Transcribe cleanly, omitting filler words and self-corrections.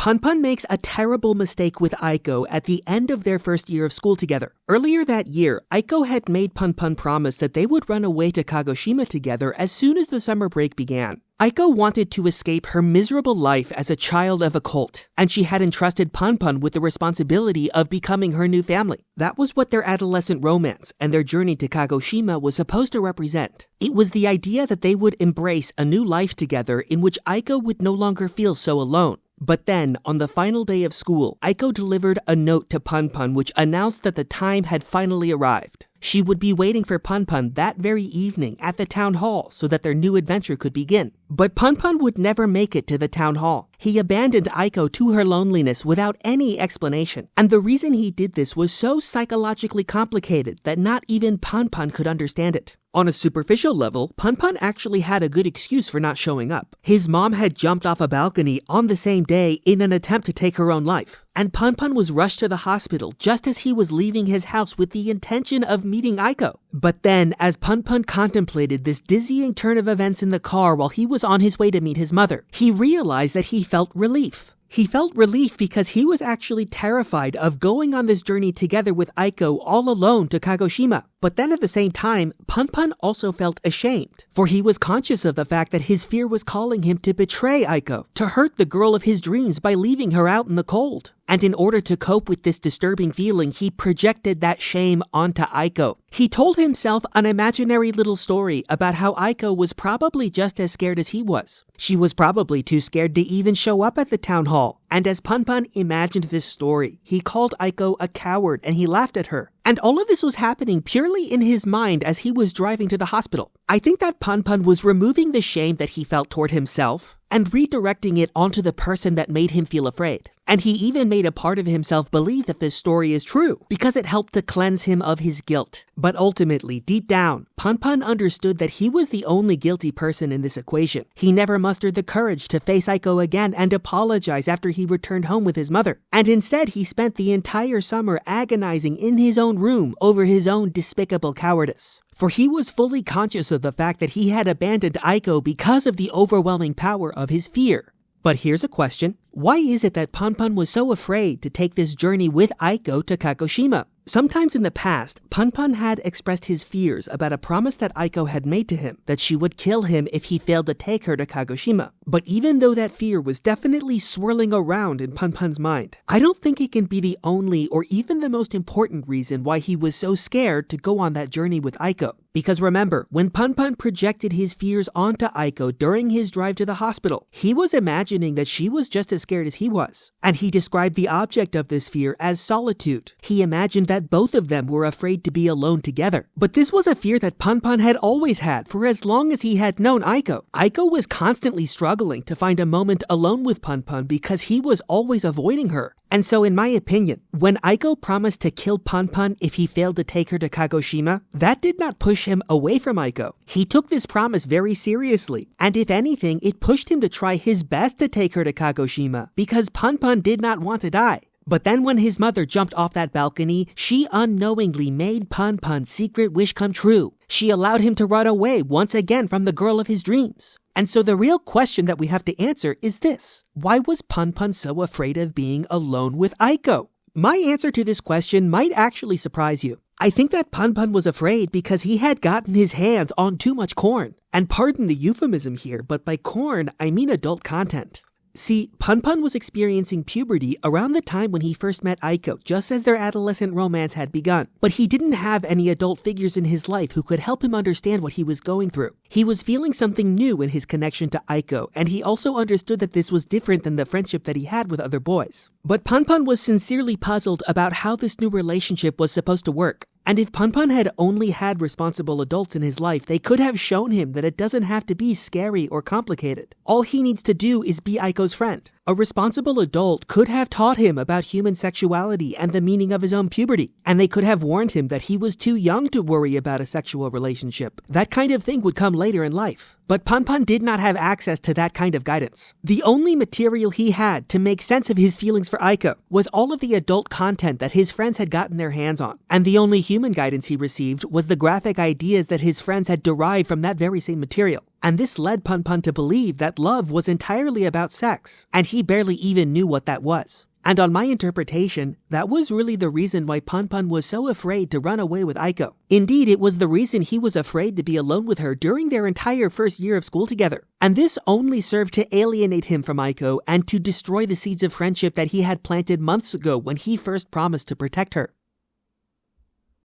Punpun makes a terrible mistake with Aiko at the end of their first year of school together. Earlier that year, Aiko had made Punpun promise that they would run away to Kagoshima together as soon as the summer break began. Aiko wanted to escape her miserable life as a child of a cult, and she had entrusted Punpun with the responsibility of becoming her new family. That was what their adolescent romance and their journey to Kagoshima was supposed to represent. It was the idea that they would embrace a new life together in which Aiko would no longer feel so alone. But then, on the final day of school, Aiko delivered a note to Punpun which announced that the time had finally arrived. She would be waiting for Punpun that very evening at the town hall so that their new adventure could begin. But Punpun would never make it to the town hall. He abandoned Aiko to her loneliness without any explanation. And the reason he did this was so psychologically complicated that not even Punpun could understand it. On a superficial level, Punpun actually had a good excuse for not showing up. His mom had jumped off a balcony on the same day in an attempt to take her own life. And Punpun was rushed to the hospital just as he was leaving his house with the intention of meeting Aiko. But then, as Punpun contemplated this dizzying turn of events in the car while he was on his way to meet his mother, he realized that he felt relief. He felt relief because he was actually terrified of going on this journey together with Aiko all alone to Kagoshima. But then at the same time, Punpun also felt ashamed, for he was conscious of the fact that his fear was calling him to betray Aiko, to hurt the girl of his dreams by leaving her out in the cold. And in order to cope with this disturbing feeling, he projected that shame onto Aiko. He told himself an imaginary little story about how Aiko was probably just as scared as he was. She was probably too scared to even show up at the town hall. And as Punpun imagined this story, he called Aiko a coward and he laughed at her. And all of this was happening purely in his mind as he was driving to the hospital. I think that Punpun was removing the shame that he felt toward himself and redirecting it onto the person that made him feel afraid. And he even made a part of himself believe that this story is true because it helped to cleanse him of his guilt. But ultimately, deep down, Punpun understood that he was the only guilty person in this equation. He never mustered the courage to face Aiko again and apologize after he returned home with his mother. And instead, he spent the entire summer agonizing in his own room over his own despicable cowardice. For he was fully conscious of the fact that he had abandoned Aiko because of the overwhelming power of his fear. But here's a question. Why is it that Punpun was so afraid to take this journey with Aiko to Kagoshima? Sometimes in the past, Punpun had expressed his fears about a promise that Aiko had made to him, that she would kill him if he failed to take her to Kagoshima. But even though that fear was definitely swirling around in Punpun's mind, I don't think it can be the only or even the most important reason why he was so scared to go on that journey with Aiko. Because remember, when Punpun projected his fears onto Aiko during his drive to the hospital, he was imagining that she was just as scared as he was. And he described the object of this fear as solitude. He imagined that both of them were afraid to be alone together. But this was a fear that Punpun had always had for as long as he had known Aiko. Aiko was constantly struggling to find a moment alone with Punpun because he was always avoiding her. And so in my opinion, when Aiko promised to kill Punpun if he failed to take her to Kagoshima, that did not push him away from Aiko. He took this promise very seriously, and if anything, it pushed him to try his best to take her to Kagoshima, because Punpun did not want to die. But then when his mother jumped off that balcony, she unknowingly made Punpun's secret wish come true. She allowed him to run away once again from the girl of his dreams. And so the real question that we have to answer is this. Why was Punpun so afraid of being alone with Aiko? My answer to this question might actually surprise you. I think that Punpun was afraid because he had gotten his hands on too much corn. And pardon the euphemism here, but by corn, I mean adult content. See, Punpun was experiencing puberty around the time when he first met Aiko, just as their adolescent romance had begun. But he didn't have any adult figures in his life who could help him understand what he was going through. He was feeling something new in his connection to Aiko, and he also understood that this was different than the friendship that he had with other boys. But Punpun was sincerely puzzled about how this new relationship was supposed to work. And if Punpun had only had responsible adults in his life, they could have shown him that it doesn't have to be scary or complicated. All he needs to do is be Aiko's friend. A responsible adult could have taught him about human sexuality and the meaning of his own puberty, and they could have warned him that he was too young to worry about a sexual relationship. That kind of thing would come later in life. But Punpun did not have access to that kind of guidance. The only material he had to make sense of his feelings for Aiko was all of the adult content that his friends had gotten their hands on, and the only human guidance he received was the graphic ideas that his friends had derived from that very same material. And this led Punpun to believe that love was entirely about sex, and he barely even knew what that was. And on my interpretation, that was really the reason why Punpun was so afraid to run away with Aiko. Indeed, it was the reason he was afraid to be alone with her during their entire first year of school together. And this only served to alienate him from Aiko and to destroy the seeds of friendship that he had planted months ago when he first promised to protect her.